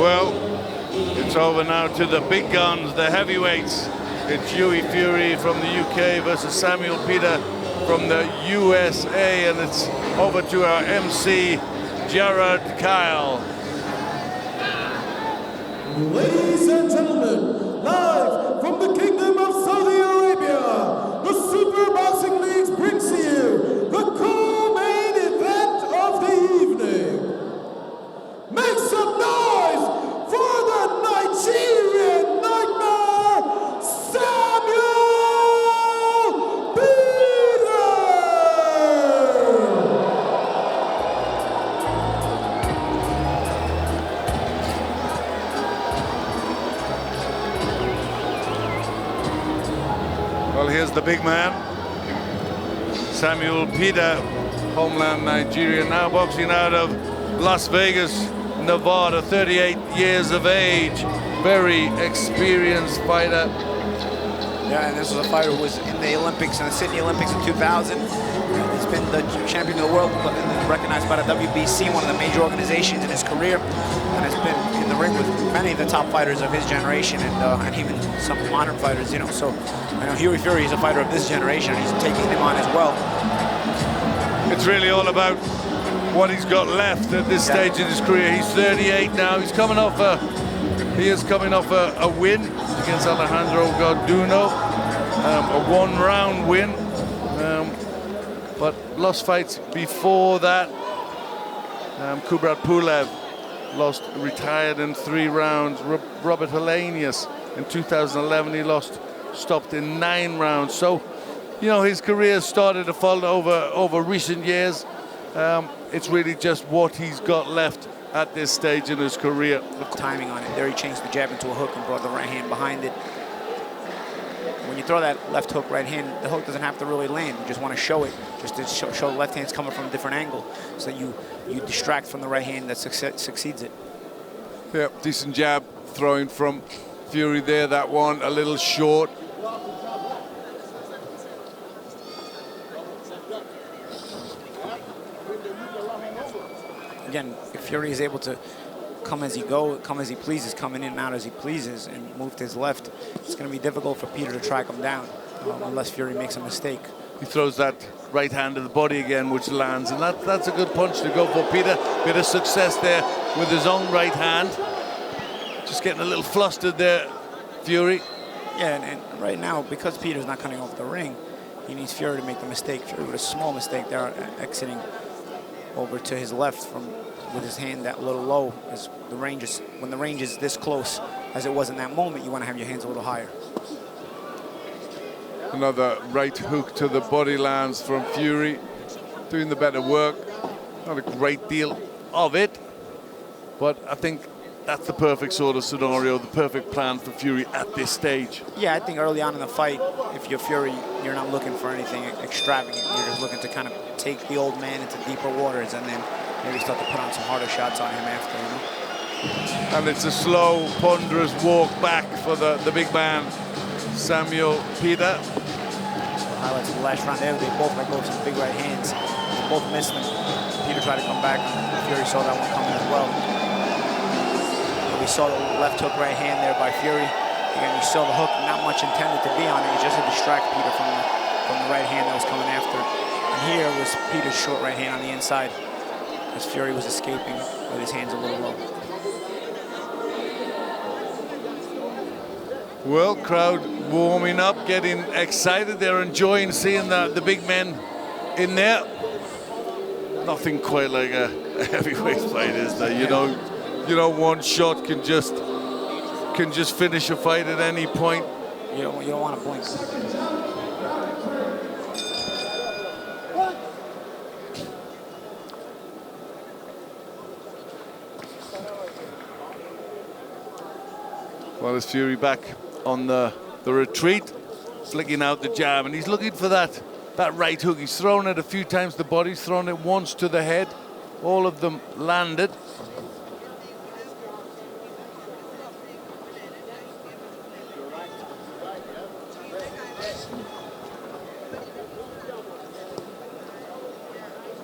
Well, it's over now to the big guns, the heavyweights. It's Hughie Fury from the UK versus Samuel Perter from the USA, and it's over to our MC, Jared Kyle. Ladies and gentlemen, live from the Kingdom of Saudi Arabia, the Super Boxing League brings to you the co-main event of the evening. Make some noise for the Nigerian Nightmare, Samuel Perter! Well, here's the big man, Samuel Perter, homeland Nigeria, now boxing out of Las Vegas, Nevada, 38 years of age, very experienced fighter. Yeah, and this was a fighter who was in the Olympics, in the Sydney Olympics in 2000. He's been the champion of the world, recognized by the WBC, one of the major organizations in his career, and has been in the ring with many of the top fighters of his generation, and even some modern fighters, you know. So I know Hughie Fury is a fighter of this generation, and he's taking him on as well. It's really all about what he's got left at this stage in his career. He's 38 now. He is coming off a win against Alejandro Garduno, a one-round win, but lost fights before that. Kubrat Pulev retired in 3 rounds. Robert Helenius in 2011, he stopped in 9 rounds. So, you know, his career started to fall over recent years. It's really just what he's got left at this stage in his career. The timing on it. There he changed the jab into a hook and brought the right hand behind it. When you throw that left hook, right hand, the hook doesn't have to really land. You just want to show it, just to show the left hand's coming from a different angle, so that you distract from the right hand that succeeds it. Yeah, decent jab throwing from Fury there. That one a little short. Again, if Fury is able to come as he pleases, come in and out as he pleases, and move to his left, it's going to be difficult for Perter to track him down unless Fury makes a mistake. He throws that right hand to the body again, which lands, and that's a good punch to go for Perter. Bit of success there with his own right hand. Just getting a little flustered there, Fury. Yeah, and right now, because Perter's not coming off the ring, he needs Fury to make the mistake. Fury with a small mistake there, exiting over to his left with his hand that little low. As when the range is this close as it was in that moment, you want to have your hands a little higher. Another right hook to the body lands from Fury, doing the better work. Not a great deal of it, but I think that's the perfect sort of scenario, the perfect plan for Fury at this stage. Yeah, I think early on in the fight, if you're Fury, you're not looking for anything extravagant. You're just looking to kind of take the old man into deeper waters and then maybe start to put on some harder shots on him after, you know? And it's a slow, ponderous walk back for the big man, Samuel Perter. Highlights of the last round there, they both let go of some big right hands. They both missed them. Perter tried to come back. Fury saw that one coming as well. We saw the left hook right hand there by Fury. Again, you saw the hook, not much intended to be on it. It just to distract Perter from the right hand that was coming after. And here was Peter's short right hand on the inside, as Fury was escaping with his hands a little low. Well, crowd warming up, getting excited. They're enjoying seeing the big men in there. Nothing quite like a heavyweight fight, is there? You know, one shot can just finish a fight at any point. You don't want to blink. Well, is Fury back on the retreat, flicking out the jab, and he's looking for that right hook. He's thrown it a few times to the body, he's thrown it once to the head. All of them landed.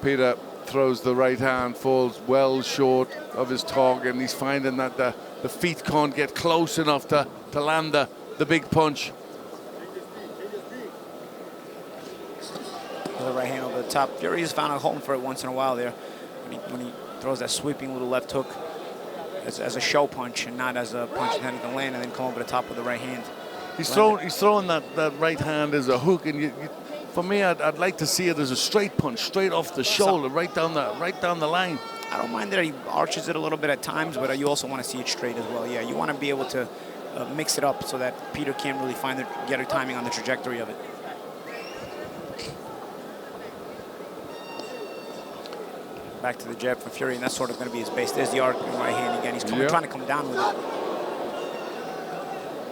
Perter throws the right hand, falls well short of his target, and he's finding that the feet can't get close enough to land the big punch. The right hand over the top. Fury has found a home for it once in a while there when he throws that sweeping little left hook as a show punch and not as a punch intended to land and then come over the top with the right hand. He's throwing that right hand as a hook, and for me, I'd like to see it as a straight punch, straight off the shoulder, right down the line. I don't mind that he arches it a little bit at times, but you also want to see it straight as well. Yeah, you want to be able to mix it up so that Peter can't really get a timing on the trajectory of it. Back to the jab for Fury, and that's sort of going to be his base. There's the arc in right hand again. He's trying to come down with it.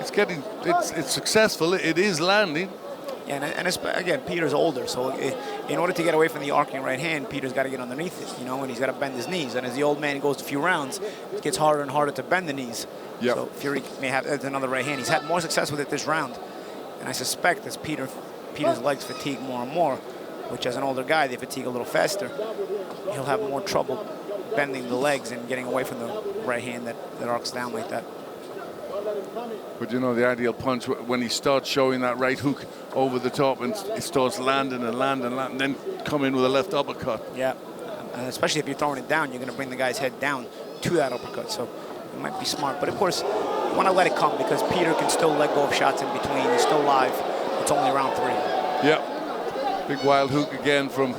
It's successful. It is landing. Yeah, and again, Peter's older, so in order to get away from the arcing right hand, Peter's got to get underneath it, and he's got to bend his knees. And as the old man goes a few rounds, it gets harder and harder to bend the knees. Yep. So Fury may have another right hand. He's had more success with it this round, and I suspect as Peter's legs fatigue more and more, which as an older guy, they fatigue a little faster, he'll have more trouble bending the legs and getting away from the right hand that arcs down like that. But the ideal punch when he starts showing that right hook over the top and he starts landing and then come in with a left uppercut. Yeah, and especially if you're throwing it down, you're going to bring the guy's head down to that uppercut. So it might be smart. But of course, you want to let it come because Peter can still let go of shots in between. He's still live. It's only round 3. Yeah. Big wild hook again from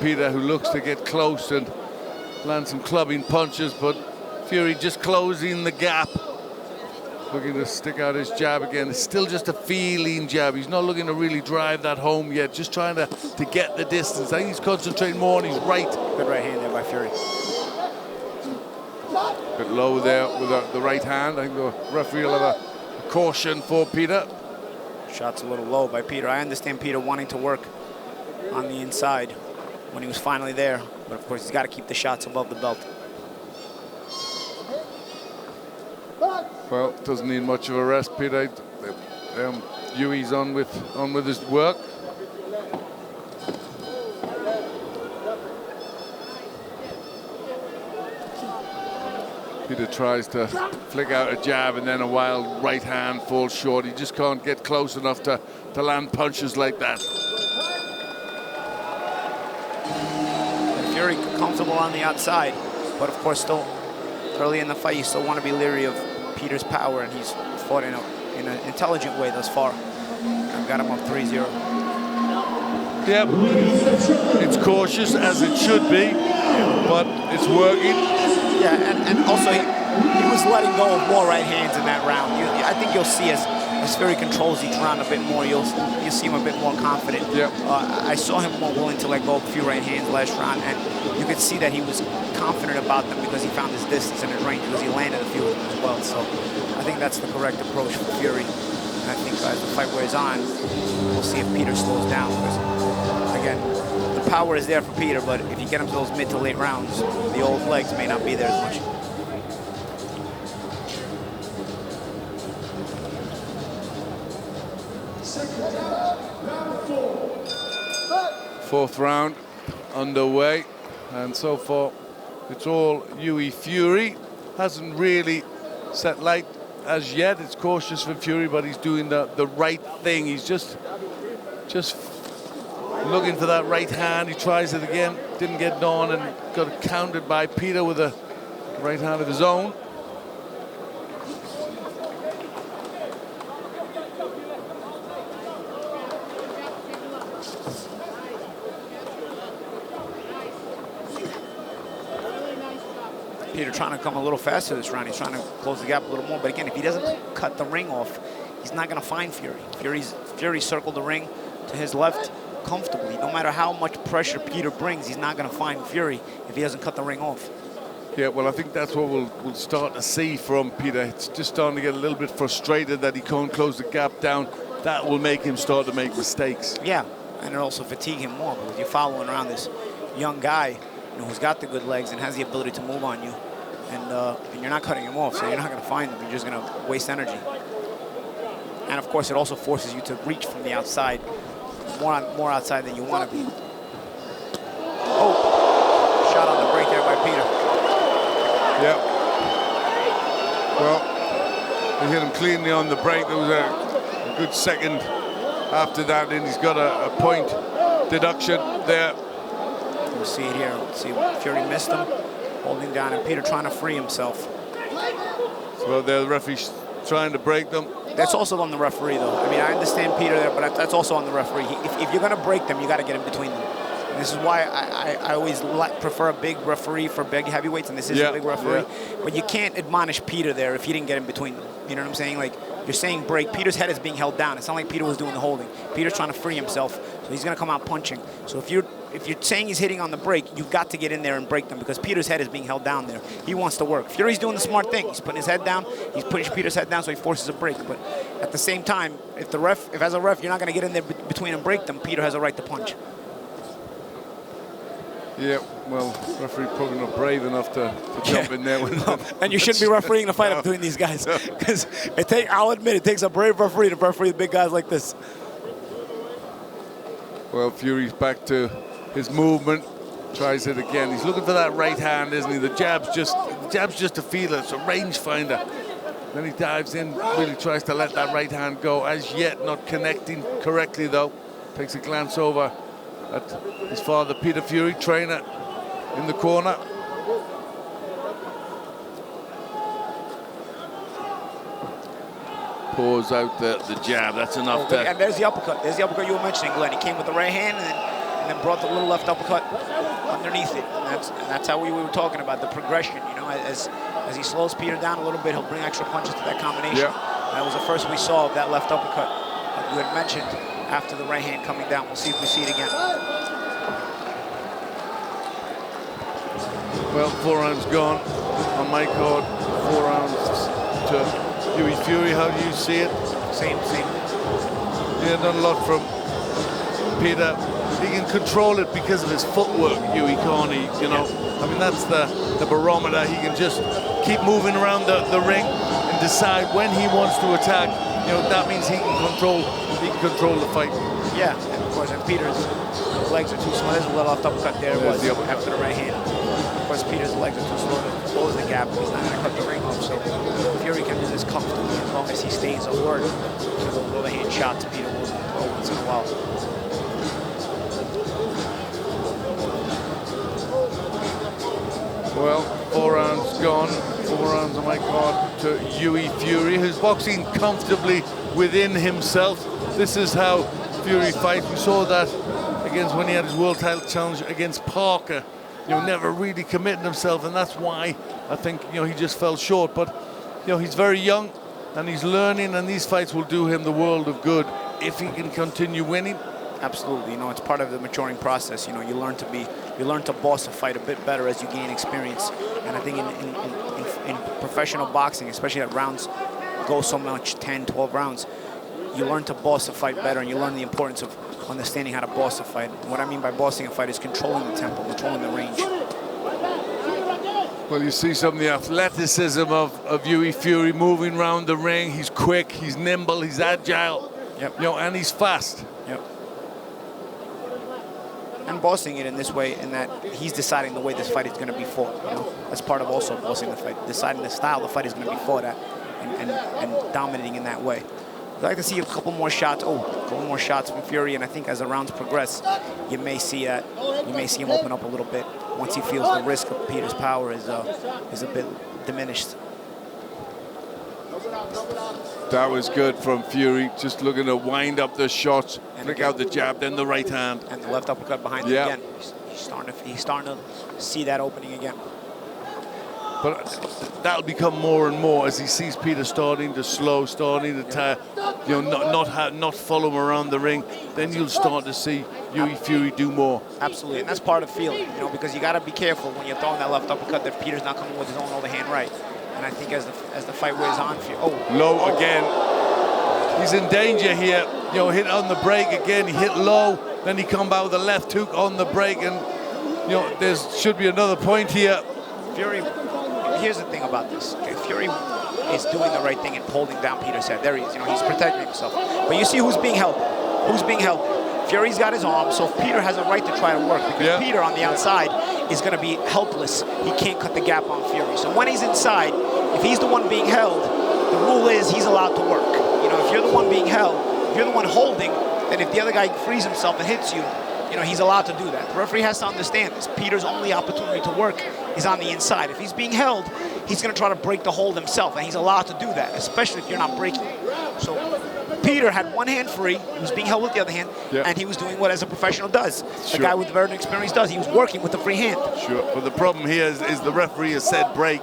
Peter, who looks to get close and land some clubbing punches, but Fury just closing the gap. Looking to stick out his jab again. It's still just a feeling jab. He's not looking to really drive that home yet, just trying to get the distance. I think he's concentrating more on his right. Good right hand there by Fury. A bit low there with the right hand. I think the referee will have a caution for Peter. Shot's a little low by Peter. I understand Peter wanting to work on the inside when he was finally there, but of course he's got to keep the shots above the belt. Well, doesn't need much of a rest, Peter. Hughie's on with his work. Peter tries to flick out a jab and then a wild right hand falls short. He just can't get close enough to land punches like that. Fury comfortable on the outside, but of course still early in the fight you still want to be leery of Peter's power, and he's fought in an intelligent way thus far. I've got him up 3-0. Yep, it's cautious as it should be, but it's working. Yeah, and also he was letting go of more right hands in that round. I think you'll see as Fury controls each round a bit more, you'll see him a bit more confident. Yep. I saw him more willing to let go of a few right hands last round, and you could see that he was confident about them because he found his distance and his range because he landed a few of them as well. So I think that's the correct approach for Fury. And I think as the fight wears on, we'll see if Peter slows down because, again, the power is there for Peter, but if you get him to those mid to late rounds, the old legs may not be there as much. Fourth round underway, and so far it's all Hughie Fury. Hasn't really set light as yet. It's cautious for Fury, but he's doing the right thing. He's just looking for that right hand. He tries it again, didn't get done, and got countered by Peter with a right hand of his own. Peter trying to come a little faster this round. He's trying to close the gap a little more. But again, if he doesn't cut the ring off, he's not going to find Fury. Fury circled the ring to his left comfortably. No matter how much pressure Peter brings, he's not going to find Fury if he doesn't cut the ring off. Yeah, well, I think that's what we'll start to see from Peter. It's just starting to get a little bit frustrated that he can't close the gap down. That will make him start to make mistakes. Yeah, and it'll also fatigue him more because you're following around this young guy who's got the good legs and has the ability to move on you. And you're not cutting him off, so you're not going to find him. You're just going to waste energy. And of course, it also forces you to reach from the outside, more outside than you want to be. Oh, shot on the break there by Peter. Yeah. Well, he hit him cleanly on the break. There was a good second after that, and he's got a point deduction there. You see it here. See, Fury missed him, holding down, and Peter trying to free himself. So there, the referee's trying to break them. That's also on the referee, though. I mean, I understand Peter there, but that's also on the referee. If you're going to break them, you got to get in between them. And this is why I always prefer a big referee for big heavyweights, and this is a big referee. But you can't admonish Peter there if you didn't get in between them. You know what I'm saying? Like, you're saying break. Peter's head is being held down. It's not like Peter was doing the holding. Peter's trying to free himself, so he's going to come out punching. So if you're saying he's hitting on the break, you've got to get in there and break them because Peter's head is being held down there. He wants to work. Fury's doing the smart thing. He's putting his head down. He's putting Peter's head down, so he forces a break. But at the same time, if as a ref, you're not going to get in there between and break them, Peter has a right to punch. Yeah, well, referee probably not brave enough to jump in there. And you shouldn't be refereeing the fight between these guys. Because I'll admit, it takes a brave referee to referee the big guys like this. Well, Fury's back to his movement, tries it again. He's looking for that right hand, isn't he? The jab's just a feeler, it's a rangefinder. Then he dives in, really tries to let that right hand go. As yet, not connecting correctly, though. Takes a glance over at his father, Peter Fury, trainer in the corner. Pours out the jab. That's enough. And there's the uppercut. There's the uppercut you were mentioning, Glenn. He came with the right hand and then brought the little left uppercut underneath it. And that's how we were talking about the progression. You know, as he slows Peter down a little bit, he'll bring extra punches to that combination. Yeah. That was the first we saw of that left uppercut that you had mentioned after the right hand coming down. We'll see if we see it again. Well, 4 rounds gone on my card. 4 rounds to Hughie Fury. How do you see it? Same. Yeah, not a lot from Peter. He can control it because of his footwork, Hughie, can't he? You know, I mean, that's the barometer. He can just keep moving around the ring and decide when he wants to attack. You know, that means he can control the fight. Yeah, and of course, and Peter's legs are too small. There's a little off uppercut there. There's the after the right hand. Of course, Peter's legs are too slow to close the gap. He's not going to cut the ring off. So Fury can do this comfortably as long as he stays alert to those overhand shots Peter will throw once in a while. Well, 4 rounds gone. 4 rounds on my card to Hughie Fury, who's boxing comfortably within himself. This is how Fury fights. We saw that against when he had his world title challenge against Parker. You know, never really committing himself, and that's why I think, you know, he just fell short. But, you know, he's very young and he's learning, and these fights will do him the world of good if he can continue winning. Absolutely, you know, it's part of the maturing process. You know, you learn to boss a fight a bit better as you gain experience. And I think in professional boxing, especially that rounds go so much, 10, 12 rounds, you learn to boss a fight better, and you learn the importance of understanding how to boss a fight. And what I mean by bossing a fight is controlling the tempo, controlling the range. Well, you see some of the athleticism of Hughie Fury moving around the ring. He's quick, he's nimble, he's agile, you know, and he's fast. Yep. And bossing it in this way, in that he's deciding the way this fight is going to be fought. You know? That's part of also bossing the fight, deciding the style the fight is going to be fought at, and dominating in that way. I'd like to see a couple more shots. A couple more shots from Fury, and I think as the rounds progress, you may see him open up a little bit once he feels the risk of Peter's power is a bit diminished. That was good from Fury, just looking to wind up the shots, flick out the jab, then the right hand. And the left uppercut behind him again. He's starting to see that opening again. But that'll become more and more as he sees Peter starting to slow, starting to tire, you know, not follow him around the ring. Then you'll start to see Hughie Fury do more. Absolutely, and that's part of feeling, you know, because you got to be careful when you're throwing that left uppercut that Peter's not coming with his own overhand right. And I think as the fight wears on, low again. He's in danger here. You know, hit on the break again. He hit low, then he come back with a left hook on the break, and you know there should be another point here. Fury. Here's the thing about this. Okay, Fury is doing the right thing and holding down Peter's head. There he is. You know, he's protecting himself. But you see who's being held. Who's being held? Fury's got his arm, so Peter has a right to try to work because Peter on the outside is going to be helpless. He can't cut the gap on Fury. So when he's inside, if he's the one being held, the rule is he's allowed to work. You know, if you're the one being held, if you're the one holding, then if the other guy frees himself and hits you, you know, he's allowed to do that. The referee has to understand this. Peter's only opportunity to work is on the inside. If he's being held, he's going to try to break the hold himself, and he's allowed to do that, especially if you're not breaking. So Peter had one hand free, he was being held with the other hand, and he was doing what as a professional does. The guy with veteran experience does. He was working with the free hand. Sure, but the problem here is the referee has said break,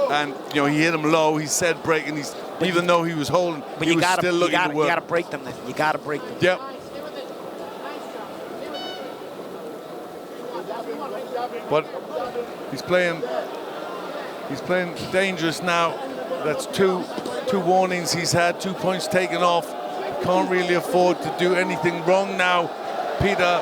and you know, he hit him low, he said break, and even though he was holding, he was still looking to work. You gotta break them then. You gotta break them. Yep. But he's playing dangerous now. That's two warnings he's had, 2 points taken off. Can't really afford to do anything wrong now. Peter.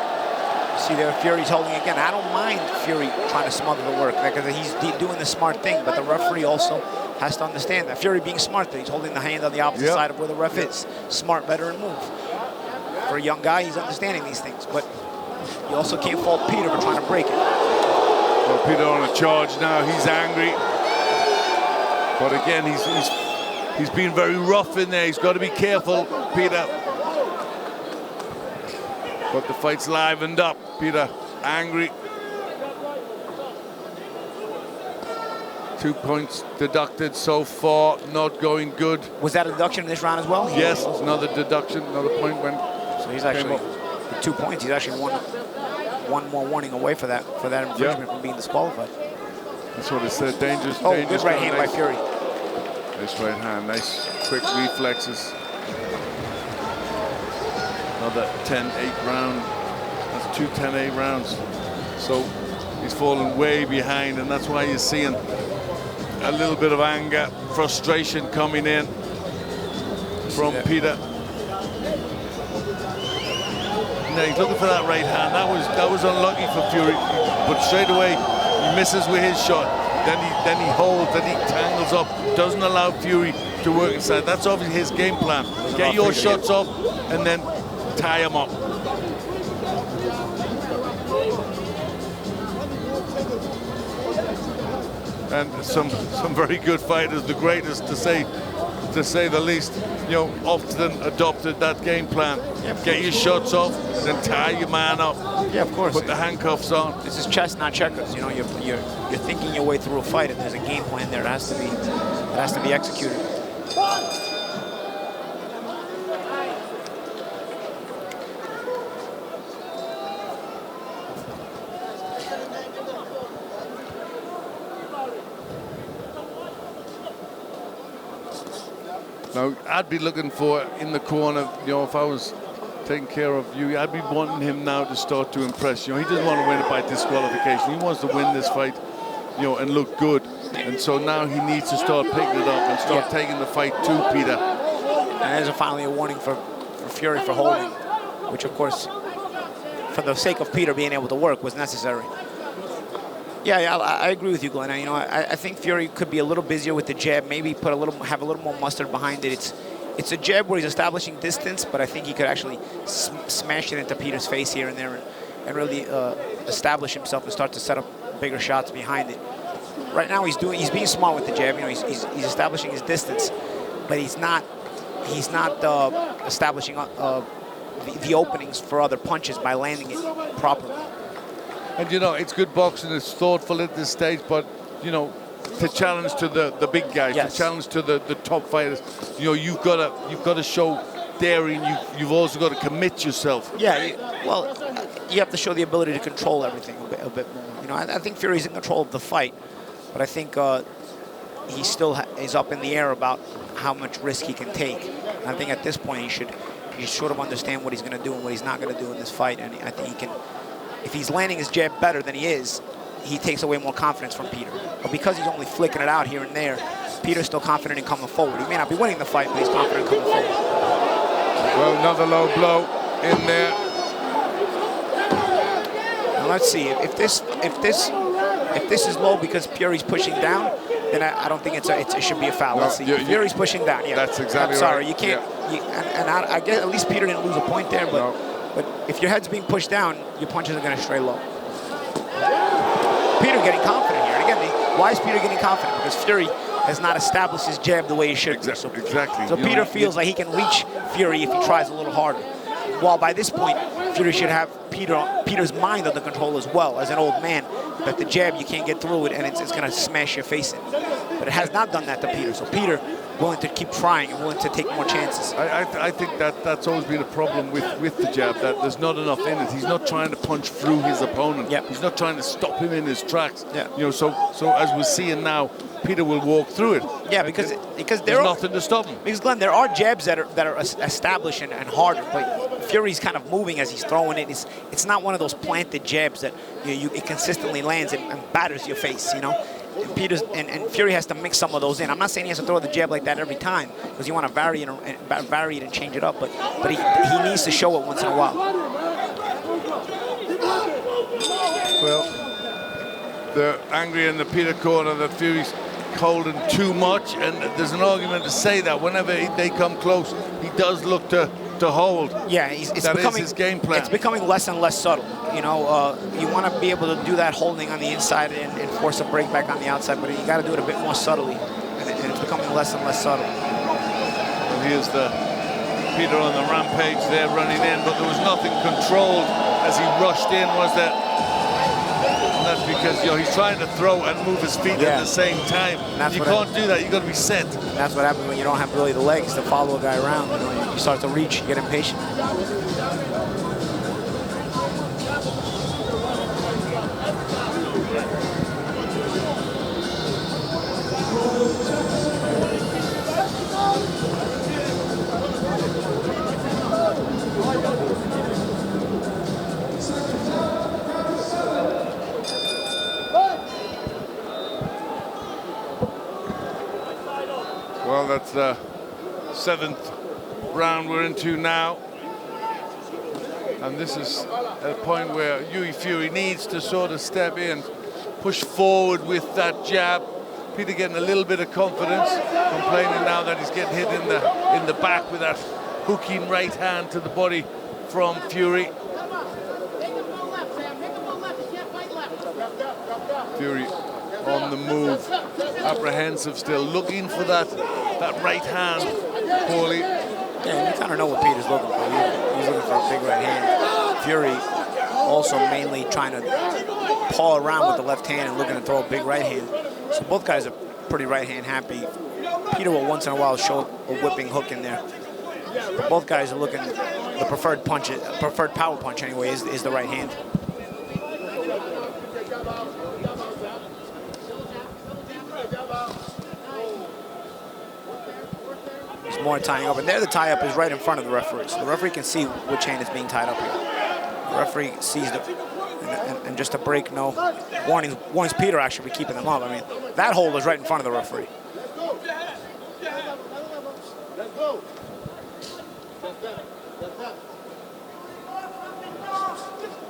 See there, Fury's holding again. I don't mind Fury trying to smother the work because he's doing the smart thing, but the referee also has to understand that. Fury being smart, that he's holding the hand on the opposite side of where the ref is. Smart veteran move. For a young guy, he's understanding these things, but you also can't fault Peter for trying to break it. Well, Peter on a charge now. He's angry, but again, he's been very rough in there. He's got to be careful, Peter. But the fight's livened up. Peter angry. 2 points deducted so far. Not going good. Was that a deduction in this round as well? Yes, another deduction. Another point when. So he's actually with 2 points. He's actually one more warning away for that infringement from being disqualified. That's what it said. Dangerous. Oh, dangerous good right hand by Fury. Nice right hand. Nice quick reflexes. Another 10-8 round. That's 2 10-8 rounds. So he's fallen way behind, and that's why you're seeing a little bit of anger, frustration coming in from Peter. Now he's looking for that right hand. That was unlucky for Fury, but straight away he misses with his shot. Then he holds, then he tangles up, doesn't allow Fury to work inside. That's obviously his game plan. Get your shots off and then tie him up. And some very good fighters, the greatest to say the least, you know, often adopted that game plan. Get your shots off, then tie your man up. Yeah, of course. Put the handcuffs on. This is chess, not checkers. You know, you're thinking your way through a fight, and there's a game plan there. It has to be executed. Now, I'd be looking for in the corner, you know, if I was taking care of you, I'd be wanting him now to start to impress. You know, he doesn't want to win it by disqualification. He wants to win this fight, you know, and look good. And so now he needs to start picking it up and start taking the fight to Peter. And there's finally a warning for Fury for holding, which, of course, for the sake of Peter being able to work, was necessary. Yeah, I agree with you, Glenn. You know, I think Fury could be a little busier with the jab, maybe have a little more mustard behind it. It's a jab where he's establishing distance, but I think he could actually smash it into Peter's face here and there and really establish himself and start to set up bigger shots behind it. Right now he's being smart with the jab. You know, he's establishing his distance, but he's not establishing the openings for other punches by landing it properly. And, you know, it's good boxing. It's thoughtful at this stage, but, you know, to challenge to the big guys, to challenge to the top fighters, you know, you've got to show daring. You've also got to commit yourself. Yeah, well, you have to show the ability to control everything a bit more. You know, I think Fury's in control of the fight, but I think he still is up in the air about how much risk he can take. And I think at this point he should sort of understand what he's going to do and what he's not going to do in this fight. And I think he can. If he's landing his jab better than he is, he takes away more confidence from Peter. But because he's only flicking it out here and there, Peter's still confident in coming forward. He may not be winning the fight, but he's confident in coming forward. Well, another low blow in there. Now let's see. If this is low because Fury's pushing down, then I don't think it should be a foul. Let's see. Fury's pushing down. Yeah, that's exactly right. I'm sorry, right. you can't. And I guess at least Peter didn't lose a point there, but. No. But if your head's being pushed down, your punches are going to stray low. Peter getting confident here. And again, why is Peter getting confident? Because Fury has not established his jab the way he should. Exactly. So Peter feels like he can reach Fury if he tries a little harder. While by this point, Fury should have Peter's mind under control as well, as an old man, that the jab, you can't get through it, and it's going to smash your face in. But it has not done that to Peter. So Peter willing to keep trying and willing to take more chances. I think that's always been a problem with the jab, that there's not enough in it. He's not trying to punch through his opponent. Yep. He's not trying to stop him in his tracks. Yeah. You know, so as we're seeing now, Peter will walk through it. Yeah, because there's nothing to stop him. Because Glenn, there are jabs that are established and harder, but Fury's kind of moving as he's throwing it. It's not one of those planted jabs that it consistently lands and batters your face. You know. And Fury has to mix some of those in. I'm not saying he has to throw the jab like that every time, because you want to vary it and change it up, but he needs to show it once in a while. Well, they're angry in the Peter corner that Fury's holding too much, and there's an argument to say that whenever they come close, he does look to hold. Yeah, that is his game plan. It's becoming less and less subtle. You know, you want to be able to do that holding on the inside and force a break back on the outside, but you got to do it a bit more subtly, and it's becoming less and less subtle. Well, here's the Peter on the rampage there running in, but there was nothing controlled as he rushed in, was there? And that's because he's trying to throw and move his feet at the same time. You can't do that. You've got to be set. And that's what happens when you don't have really the legs to follow a guy around. You know, you start to reach, you get impatient. Well, that's the 7th round we're into now. And this is a point where Hughie Fury needs to sort of step in, push forward with that jab. Peter getting a little bit of confidence, complaining now that he's getting hit in the back with that hooking right hand to the body from Fury. Fury on the move, apprehensive still, looking for that right hand, Paulie. Yeah, you kind of know what Peter's looking for. He's looking for a big right hand. Fury also mainly trying to paw around with the left hand and looking to throw a big right hand. So both guys are pretty right hand happy. Peter will once in a while show a whipping hook in there. But both guys are looking, the preferred power punch anyway is the right hand. There's more tying up, and there the tie-up is right in front of the referee. So the referee can see which hand is being tied up here. The referee sees the, and just a break, no. Warnings Peter actually for keeping them up. I mean, that hold is right in front of the referee.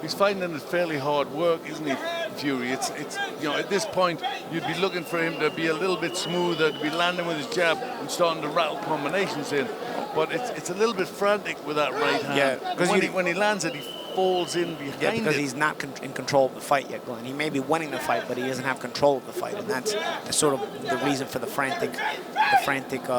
He's finding it fairly hard work, isn't he, Fury? It's at this point you'd be looking for him to be a little bit smoother, to be landing with his jab and starting to rattle combinations in. But it's a little bit frantic with that right hand. Yeah, because when he lands it, he falls in behind it. Because he's not in control of the fight yet, Glenn. He may be winning the fight, but he doesn't have control of the fight, and that's sort of the reason for the frantic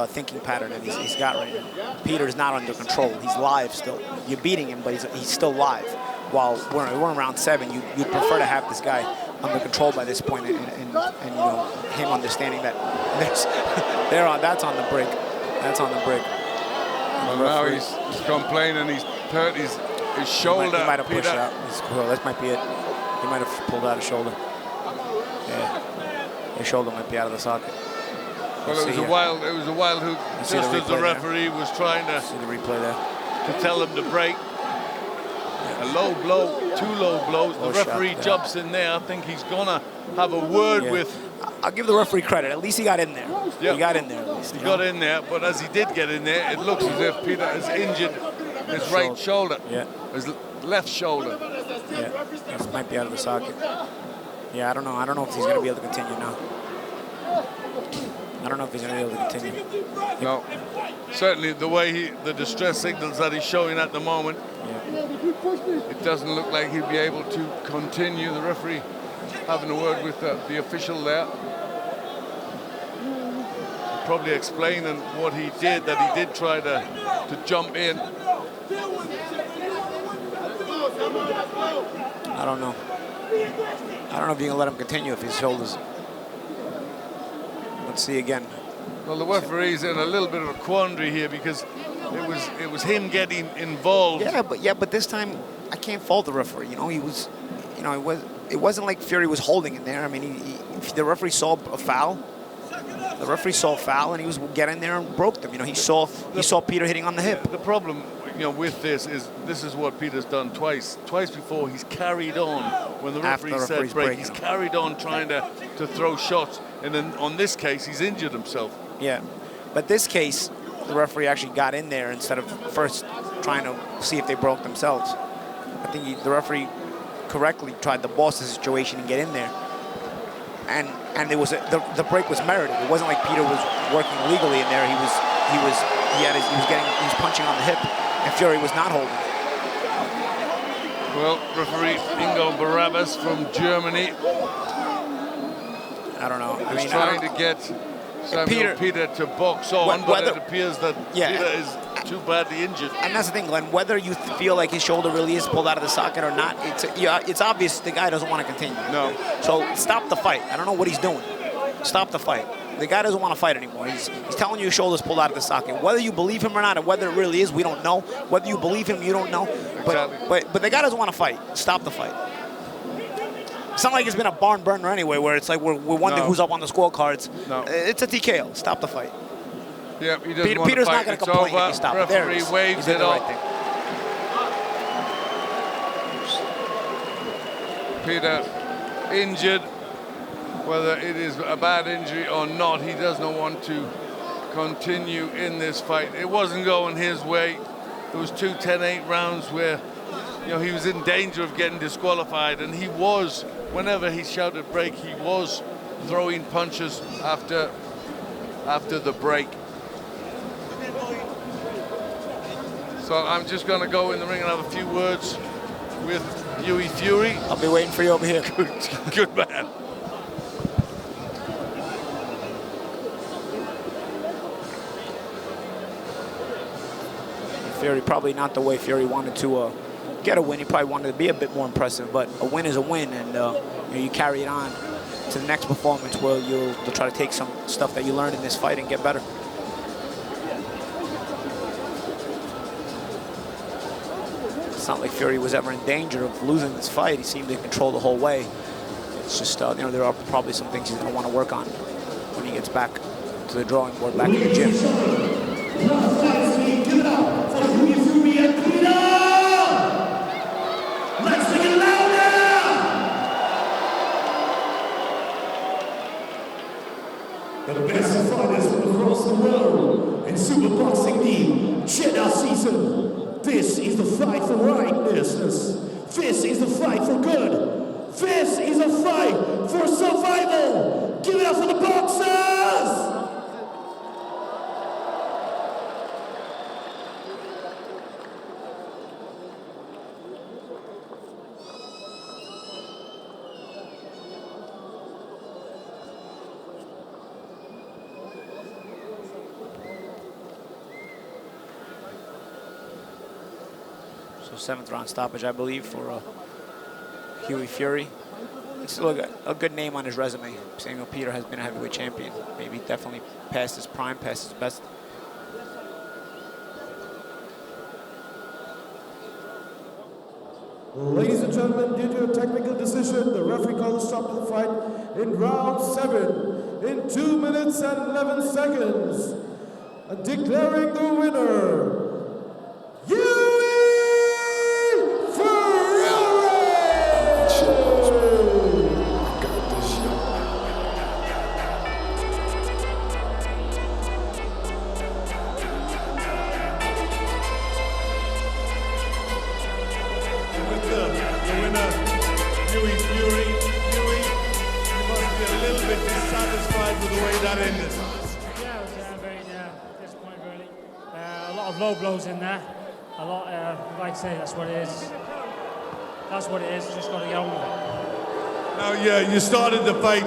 thinking pattern that he's got right now. Peter's not under control. He's live still. You're beating him, but he's still live. While we're in round 7, you'd prefer to have this guy under control by this point, and him understanding that that's on the break. That's on the break. Well, now he's complaining. He's hurt his shoulder. He might have pushed out. Well, that might be it. He might have pulled out his shoulder. Yeah, his shoulder might be out of the socket. Well, it was a wild hook. Just as the referee was trying to see the replay there to tell him to break. A low blow, 2 low blows. The referee jumps in there. I think he's gonna have a word with. I'll give the referee credit. At least he got in there. Yep. He got in there at least. He got in there, but as he did get in there, it looks as if Peter has injured his right shoulder. Yeah. His left shoulder. Yeah. This might be out of the socket. Yeah, I don't know. I don't know if he's gonna be able to continue now. I don't know if he's going to be able to continue. No. Certainly the way the distress signals that he's showing at the moment, it doesn't look like he'll be able to continue. The referee having a word with the official there. Probably explaining what he did, that he did try to jump in. I don't know. I don't know if you can let him continue if his shoulders. Let's see again. Well, the referee's in a little bit of a quandary here because it was him getting involved. Yeah, but this time I can't fault the referee. You know, he was, you know, it wasn't like Fury was holding it there. I mean, the referee saw a foul. The referee saw a foul and he was getting there and broke them. You know, he saw Peter hitting on the hip. The problem, you know, with this is what Peter's done twice before. He's carried on when the referee said break. He's carried on trying to throw shots, and then on this case he's injured himself. Yeah, but this case the referee actually got in there instead of first trying to see if they broke themselves. I think the referee correctly tried to boss the situation and get in there. And there was the break was merited. It wasn't like Peter was working illegally in there. He was punching on the hip, and Fury was not holding. Well, referee Ingo Barabbas from Germany. I don't know. I mean, trying to get Peter to box on, but it appears that Peter is too badly injured. And that's the thing, Glenn. Whether you feel like his shoulder really is pulled out of the socket or not, it's obvious the guy doesn't want to continue. No. So stop the fight. I don't know what he's doing. Stop the fight. The guy doesn't want to fight anymore. He's telling you his shoulder's pulled out of the socket. Whether you believe him or not, or whether it really is, we don't know. Whether you believe him, you don't know. But the guy doesn't want to fight. Stop the fight. It's not like it's been a barn burner anyway, where it's like we're wondering who's up on the scorecards. No. It's a TKO. Stop the fight. Yeah, he doesn't want Peter's to fight. not going to complain if he stops. Referee waves it off. Peter injured. Whether it is a bad injury or not, he does not want to continue in this fight. It wasn't going his way. There was 2 10-8 rounds where, you know, he was in danger of getting disqualified, and he was, whenever he shouted break, he was throwing punches after the break. So I'm just going to go in the ring and have a few words with Hughie Fury. I'll be waiting for you over here. Good man. Fury, probably not the way Fury wanted to get a win. He probably wanted to be a bit more impressive, but a win is a win, and you carry it on to the next performance where you'll try to take some stuff that you learned in this fight and get better. It's not like Fury was ever in danger of losing this fight. He seemed to control the whole way. It's just, you know, there are probably some things he's going to want to work on when he gets back to the drawing board, back in the gym. Give it up for Hughie Fury and Peter! Let's make it louder! The best fighters from across the world in superboxing league, Jeddah season. This is the fight for rightness. This is the fight for good. This is a fight for survival. Give it up for the boxers! So 7th round stoppage, I believe, for Hughie Fury. It's still a good name on his resume. Samuel Peter has been a heavyweight champion. Maybe definitely past his prime, past his best. Ladies and gentlemen, due to a technical decision, the referee called a stop to the fight in round 7 in 2 minutes and 11 seconds. Declaring the winner, Hughie Fury! With the winner, Hughie Fury. Hughie, you must be a little bit dissatisfied with the way that ended. of low blows in there. A lot, like I say, that's what it is. That's what it is. Just got to get on with it. Now, yeah, you started the fight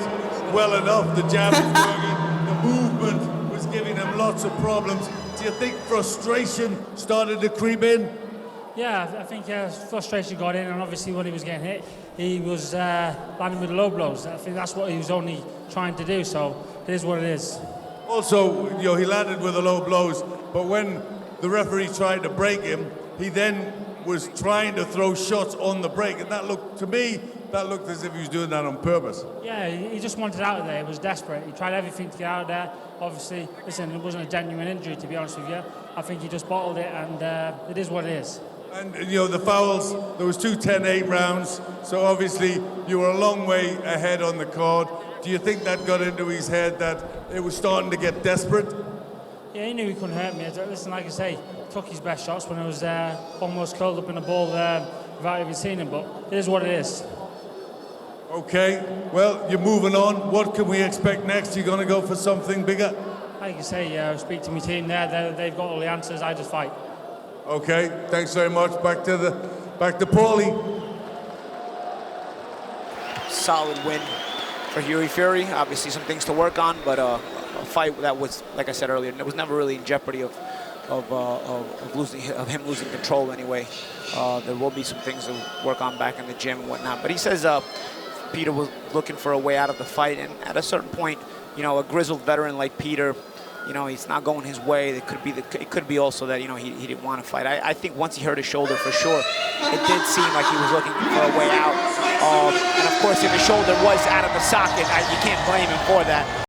well enough. The jab was working. The movement was giving him lots of problems. Do you think frustration started to creep in? Yeah, I think frustration got in, and obviously when he was getting hit, he was landing with the low blows. I think that's what he was only trying to do, so it is what it is. Also, you know, he landed with the low blows, but when the referee tried to break him, he then was trying to throw shots on the break, and that looked, to me, that looked as if he was doing that on purpose. Yeah, he just wanted out of there. He was desperate. He tried everything to get out of there. Obviously, listen, it wasn't a genuine injury, to be honest with you. I think he just bottled it, and it is what it is. And, you know, the fouls, there was 2 10-8 rounds, so obviously you were a long way ahead on the card. Do you think that got into his head that it was starting to get desperate? Yeah, he knew he couldn't hurt me. Listen, like I say, took his best shots when I was almost curled up in a ball without even seeing him, but it is what it is. Okay, well, you're moving on. What can we expect next? You're going to go for something bigger? Like you say, speak to my team there. They've got all the answers. I just fight. Okay, thanks very much. Back to Paulie. Solid win for Hughie Fury. Obviously some things to work on, but a fight that was, like I said earlier, it was never really in jeopardy of him losing control anyway. There will be some things to work on back in the gym and whatnot. But he says Peter was looking for a way out of the fight, and at a certain point, you know, a grizzled veteran like Peter, you know, he's not going his way. It could be also that, you know, he didn't want to fight. I think once he hurt his shoulder, for sure, it did seem like he was looking for a way out. And of course, if his shoulder was out of the socket, you can't blame him for that.